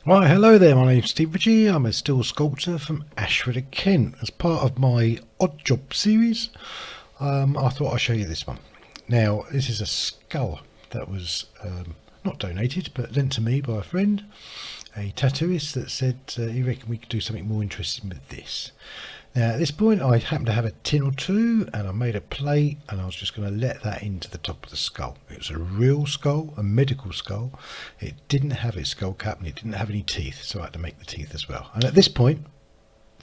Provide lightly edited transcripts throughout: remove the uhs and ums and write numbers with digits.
Right, hello there, my name's Steve Ritchie. I'm a steel sculptor from Ashford, Kent. As part of my odd job series, I thought I'd show you this one. Now, this is a skull that was not donated, but lent to me by a friend, a tattooist that said he reckoned we could do something more interesting with this. Now, at this point, I happened to have a tin or two, and I made a plate, and I was just going to let that into the top of the skull. It was a real skull, a medical skull. It didn't have its skull cap, and it didn't have any teeth, so I had to make the teeth as well. And at this point,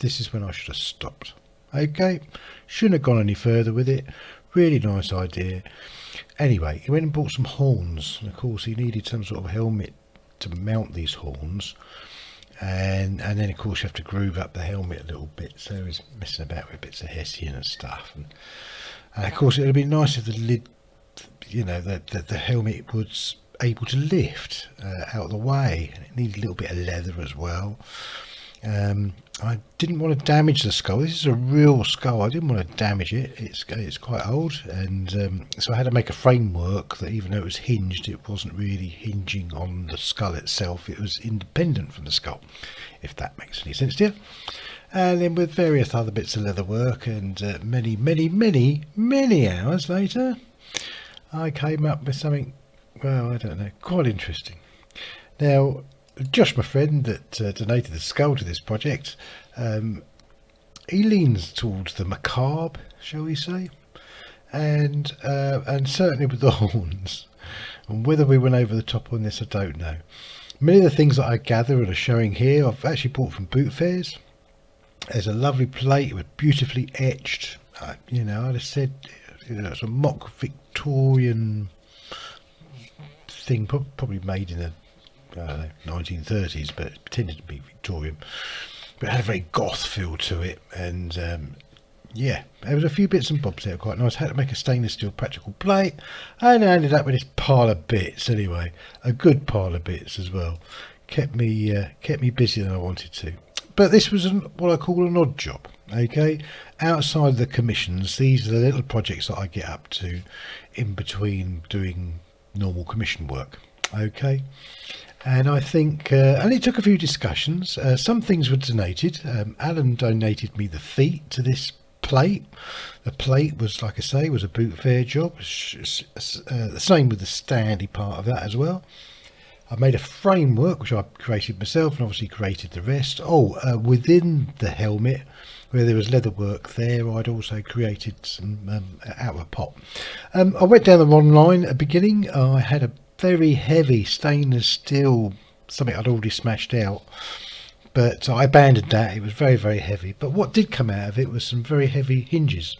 this is when I should have stopped. Okay, shouldn't have gone any further with it. Really nice idea. Anyway, he went and bought some horns, and of course he needed some sort of helmet to mount these horns. And then of course you have to groove up the helmet a little bit, so he's messing about with bits of hessian and stuff, and of course it would be nice if the lid, you know, the helmet was able to lift out of the way, and it needed a little bit of leather as well. I didn't want to damage the skull. This is a real skull. I didn't want to damage it. It's quite old, and so I had to make a framework that, even though it was hinged, it wasn't really hinging on the skull itself. It was independent from the skull, if that makes any sense to you. And then with various other bits of leather work, and many hours later, I came up with something, well, I don't know, quite interesting. Now, Josh, my friend that donated the skull to this project, he leans towards the macabre, shall we say, and certainly with the horns. And whether we went over the top on this, I don't know. Many of the things that I gather and are showing here, I've actually bought from boot fairs. There's a lovely plate, it was beautifully etched. You know, I just said, you know, it's a mock Victorian thing, probably made in the 1930s, but it pretended to be Victorian, but it had a very goth feel to it. And yeah, there was a few bits and bobs there, quite nice. Had to make a stainless steel practical plate, and I ended up with this pile of bits anyway, a good pile of bits as well. Kept me busier than I wanted to. But this was what I call an odd job. Okay, outside of the commissions, these are the little projects that I get up to in between doing normal commission work. Okay. And I think, and it took a few discussions. Some things were donated. Alan donated me the feet to this plate. The plate was, like I say, was a boot fair job. The same with the standy part of that as well. I made a framework which I created myself, and obviously created the rest. Within the helmet, where there was leather work there, I'd also created some out of a pot. I went down the wrong line at the beginning. I had a very heavy stainless steel, something I'd already smashed out, but I abandoned that. It was very, very heavy, but what did come out of it was some very heavy hinges,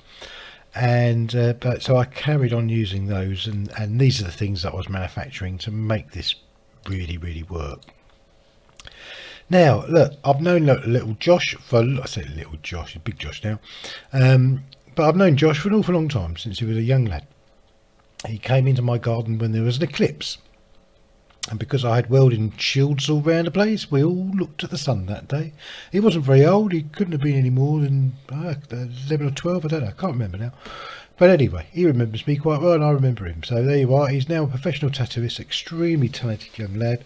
and so I carried on using those, and these are the things that I was manufacturing to make this really work. Now look, I've known little Josh for, I say little Josh, big Josh now, but I've known Josh for an awful long time, since he was a young lad. He came into my garden when there was an eclipse, and because I had welding shields all round the place, we all looked at the sun that day. He wasn't very old. He couldn't have been any more than 11 or 12, I don't know, I can't remember now. But anyway, he remembers me quite well, and I remember him. So there you are. He's now a professional tattooist, extremely talented young lad,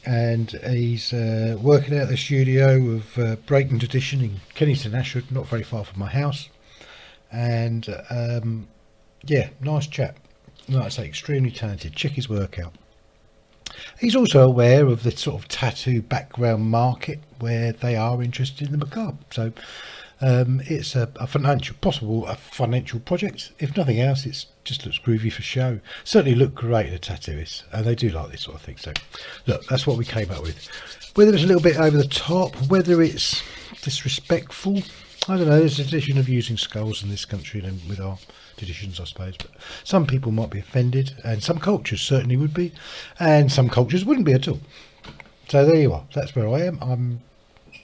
and he's working out the studio of Breaking Tradition in Kennington Ashford, not very far from my house. And yeah, nice chap. Like I say, extremely talented. Check his work out. He's also aware of the sort of tattoo background market where they are interested in the macabre. So it's a financial project. If nothing else, it just looks groovy for show. Certainly look great at tattooists, and they do like this sort of thing. So look, that's what we came up with. Whether it's a little bit over the top, whether it's disrespectful, I don't know. There's a tradition of using skulls in this country, and with our traditions, I suppose, but some people might be offended, and some cultures certainly would be, and some cultures wouldn't be at all. So there you are. That's where I am. I'm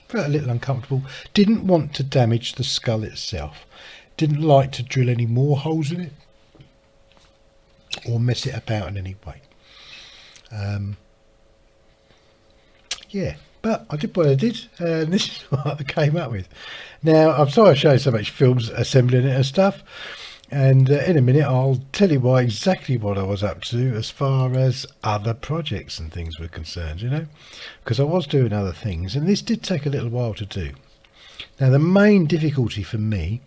felt a little uncomfortable. Didn't want to damage the skull itself. Didn't like to drill any more holes in it or mess it about in any way. Yeah, but I did what I did, and this is what I came up with. Now, I'm sorry I showed so much films assembling it and stuff. And in a minute I'll tell you exactly what I was up to as far as other projects and things were concerned, you know, because I was doing other things, and this did take a little while to do. Now the main difficulty for me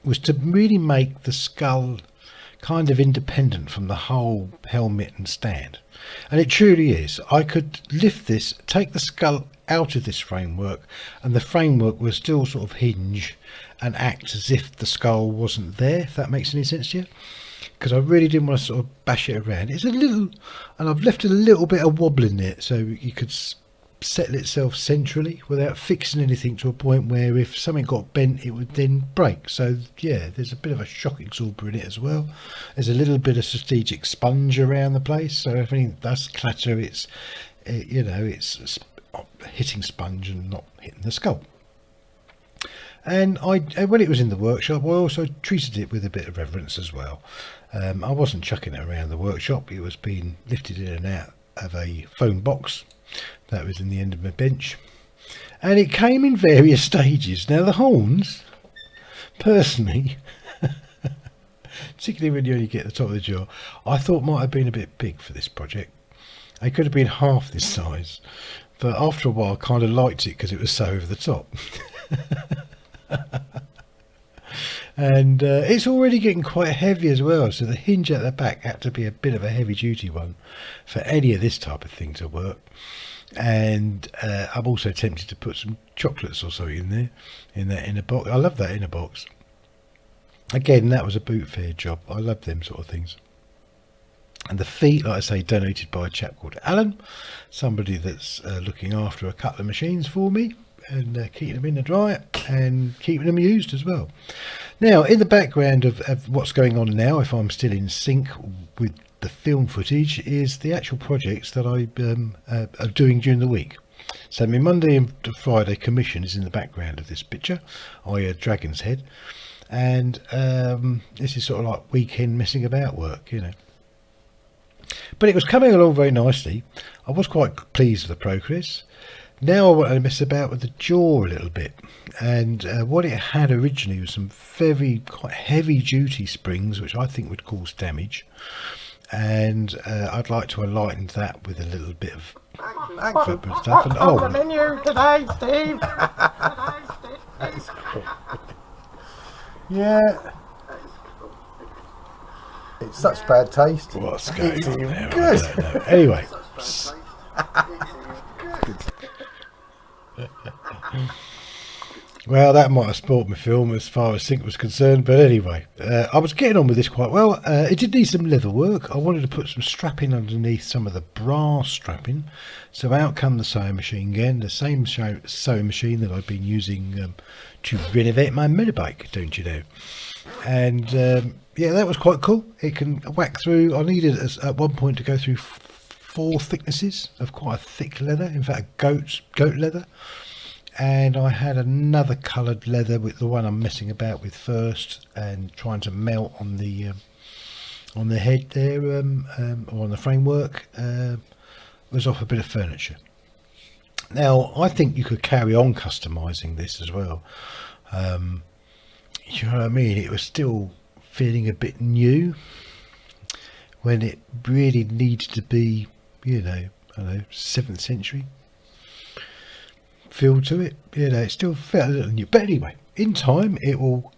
was to really make the skull kind of independent from the whole helmet and stand, and it truly is. I could lift this, take the skull out of this framework, and the framework will still sort of hinge and act as if the skull wasn't there, if that makes any sense to you, because I really didn't want to sort of bash it around. It's a little, and I've left a little bit of wobble in it so you could settle itself centrally without fixing anything to a point where if something got bent it would then break. So yeah, there's a bit of a shock absorber in it as well. There's a little bit of strategic sponge around the place, so if anything does clatter, it's hitting sponge and not hitting the skull. And when it was in the workshop, I also treated it with a bit of reverence as well. I wasn't chucking it around the workshop. It was being lifted in and out of a phone box that was in the end of my bench, and it came in various stages. Now the horns, personally, particularly when you only get the top of the jaw, I thought might have been a bit big for this project. They could have been half this size, but after a while I kind of liked it because it was so over the top. And it's already getting quite heavy as well, so the hinge at the back had to be a bit of a heavy duty one for any of this type of thing to work. And I'm also tempted to put some chocolates or something in there, in that inner box. I love that inner box. Again, that was a boot fair job. I love them sort of things. And the feet, like I say, donated by a chap called Alan, somebody that's looking after a couple of machines for me and keeping them in the dryer and keeping them used as well. Now, in the background of what's going on now, if I'm still in sync with the film footage, is the actual projects that I are doing during the week. So my Monday and Friday commission is in the background of this picture, i.e. a dragon's head, and this is sort of like weekend messing about work, you know. But it was coming along very nicely. I was quite pleased with the progress. Now I want to mess about with the jaw a little bit, and what it had originally was some very quite heavy duty springs which I think would cause damage, and I'd like to enlighten that with a little bit of fabric and stuff. And on the menu today, Steve? That's cool. Yeah, It's such bad taste. What's going on there? Good. I don't know. Anyway. Well, that might have spoiled my film as far as sync was concerned, but anyway, I was getting on with this quite well. It did need some leather work. I wanted to put some strapping underneath some of the brass strapping, so out come the sewing machine again, the same sewing machine that I've been using to renovate my motorbike, don't you know. And yeah, that was quite cool. It can whack through. I needed at one point to go through 4 thicknesses of quite a thick leather, in fact goat leather. And I had another coloured leather with the one I'm messing about with first and trying to melt on the head there, or on the framework, was off a bit of furniture. Now I think you could carry on customising this as well. You know what I mean? It was still feeling a bit new when it really needs to be, you know, I don't know, 7th century feel to it. You know, it still felt a little new, but anyway, in time it will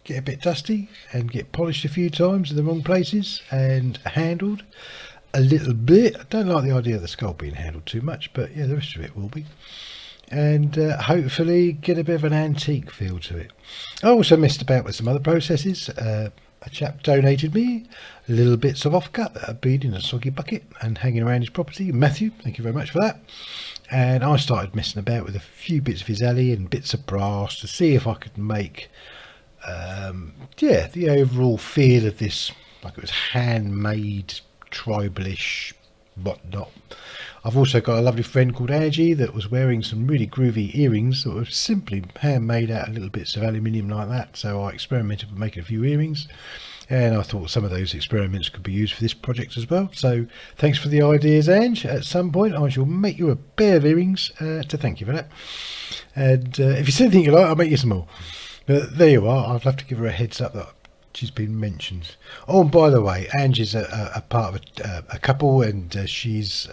get a bit dusty and get polished a few times in the wrong places and handled a little bit. I don't like the idea of the skull being handled too much, but yeah, the rest of it will be, and hopefully get a bit of an antique feel to it. I also messed about with some other processes. A chap donated me little bits of offcut that had been in a soggy bucket and hanging around his property. Matthew, thank you very much for that. And I started messing about with a few bits of his alley and bits of brass to see if I could make yeah, the overall feel of this, like it was handmade, tribalish whatnot. I've also got a lovely friend called Angie that was wearing some really groovy earrings that were simply handmade out of little bits of aluminium like that, so I experimented with making a few earrings, and I thought some of those experiments could be used for this project as well. So thanks for the ideas, Ange. At some point I shall make you a pair of earrings to thank you for that, and if you see anything you like, I'll make you some more. But there you are. I'd love to give her a heads up that she's been mentioned. Oh, and by the way, Angie's a part of a couple, and she's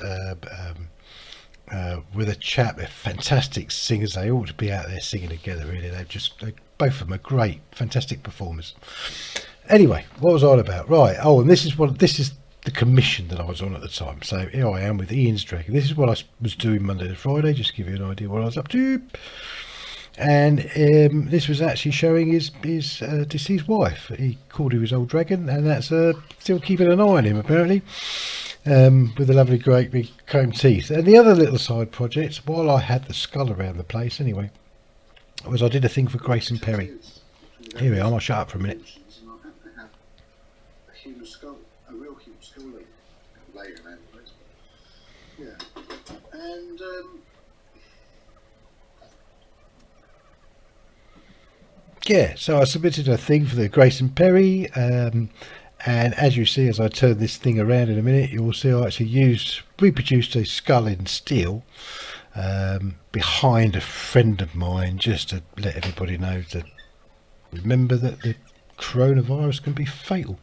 with a chap. They're fantastic singers. They ought to be out there singing together. Really, both of them are great, fantastic performers. Anyway, what was I on about? Right. Oh, and this is the commission that I was on at the time. So here I am with Ian's Dragon. This is what I was doing Monday to Friday, just to give you an idea what I was up to. And this was actually showing his deceased wife. He called her his old dragon, and that's still keeping an eye on him apparently, with the lovely great big comb teeth. And the other little side project, while I had the skull around the place anyway, was I did a thing for Grace and Perry. Here we are. I'll shut up for a minute. Human skull, a real human skull later around the place. Yeah, and yeah, so I submitted a thing for the Grace and Perry, and as you see, as I turn this thing around in a minute, you will see I actually reproduced a skull in steel behind a friend of mine, just to let everybody know to remember that the coronavirus can be fatal.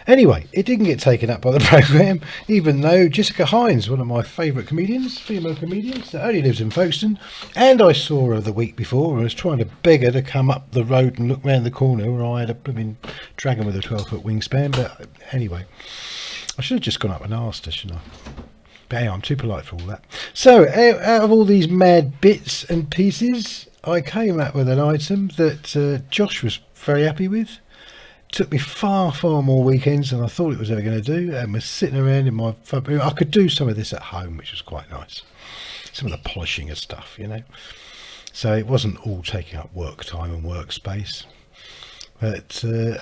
Anyway, it didn't get taken up by the programme, even though Jessica Hines, one of my favourite comedians, female comedians, that only lives in Folkestone, and I saw her the week before and was trying to beg her to come up the road and look round the corner where I had a blooming dragon with a 12-foot wingspan. But anyway, I should have just gone up and asked her, shouldn't I? But anyway, I'm too polite for all that. So, out of all these mad bits and pieces, I came up with an item that Josh was very happy with. Took me far more weekends than I thought it was ever going to do, and was sitting around in my front room. I could do some of this at home, which was quite nice. Some of the polishing of stuff, you know. So it wasn't all taking up work time and workspace. But and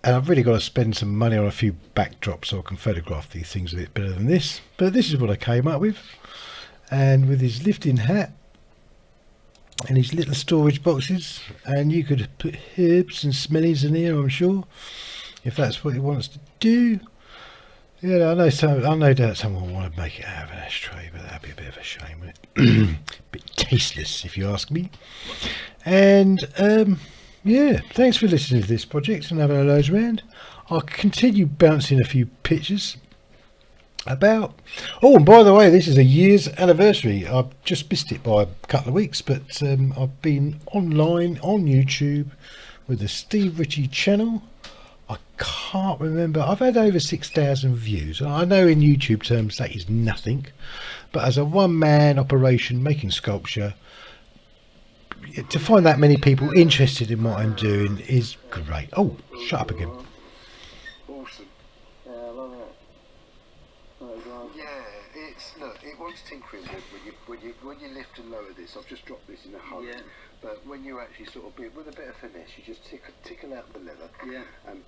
I've really got to spend some money on a few backdrops so I can photograph these things a bit better than this. But this is what I came up with. And with his lifting hat and his little storage boxes, and you could put herbs and smellies in here, I'm sure, if that's what he wants to do. Yeah, I no doubt someone will want to make it out of an ashtray, but that'd be a bit of a shame, wouldn't it? A bit tasteless, if you ask me. And yeah, thanks for listening to this project and having a nose round. I'll continue bouncing a few pictures about. Oh, and by the way, this is a year's anniversary. I've just missed it by a couple of weeks, but I've been online on YouTube with the Steve Ritchie channel. I can't remember. I've had over 6,000 views. I know in YouTube terms that is nothing, but as a one-man operation making sculpture, to find that many people interested in what I'm doing is great. Oh, shut up again. awesome. Yeah, I love it. Yeah, it wants tinkering when you lift and lower this. I've just dropped this in a hole. Yeah. But when you actually sort of with a bit of finesse, you just tickle out the leather. Yeah. And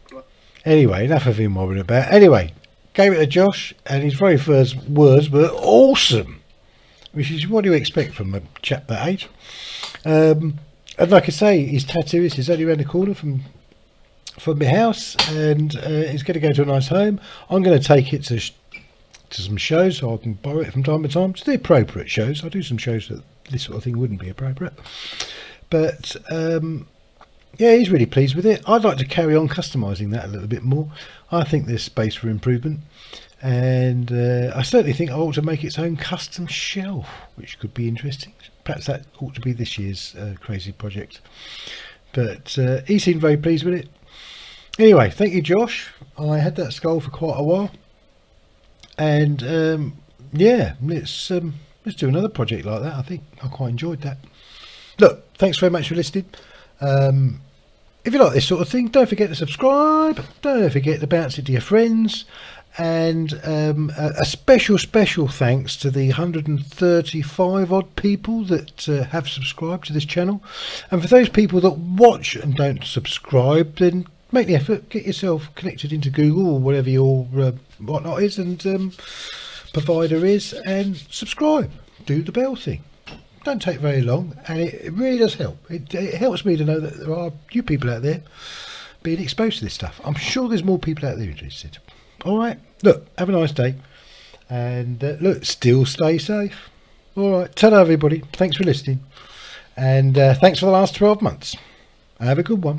anyway, enough of him mobbing about. Anyway, gave it to Josh, and his very first words were awesome, which is what do you expect from a chap that age. And like I say, his tattooist is only around the corner from my house, and he's going to go to a nice home. I'm going to take it to some shows so I can borrow it from time to time. It's the appropriate shows. I do some shows that this sort of thing wouldn't be appropriate, but yeah, he's really pleased with it. I'd like to carry on customizing that a little bit more. I think there's space for improvement, and I certainly think I ought to make its own custom shelf, which could be interesting. Perhaps that ought to be this year's crazy project, but he seemed very pleased with it. Anyway, thank you, Josh. I had that skull for quite a while, and yeah, let's do another project like that. I think I quite enjoyed that. Look, thanks very much for listening. If you like this sort of thing, don't forget to subscribe. Don't forget to bounce it to your friends. And a special thanks to the 135 odd people that have subscribed to this channel. And for those people that watch and don't subscribe, then make the effort, get yourself connected into Google or whatever your whatnot is, and provider is, and subscribe. Do the bell thing. Don't take very long, and it really does help. It helps me to know that there are you people out there being exposed to this stuff. I'm sure there's more people out there interested. All right, look, have a nice day, and look, still stay safe. All right, ta-ra everybody. Thanks for listening, and thanks for the last 12 months. Have a good one.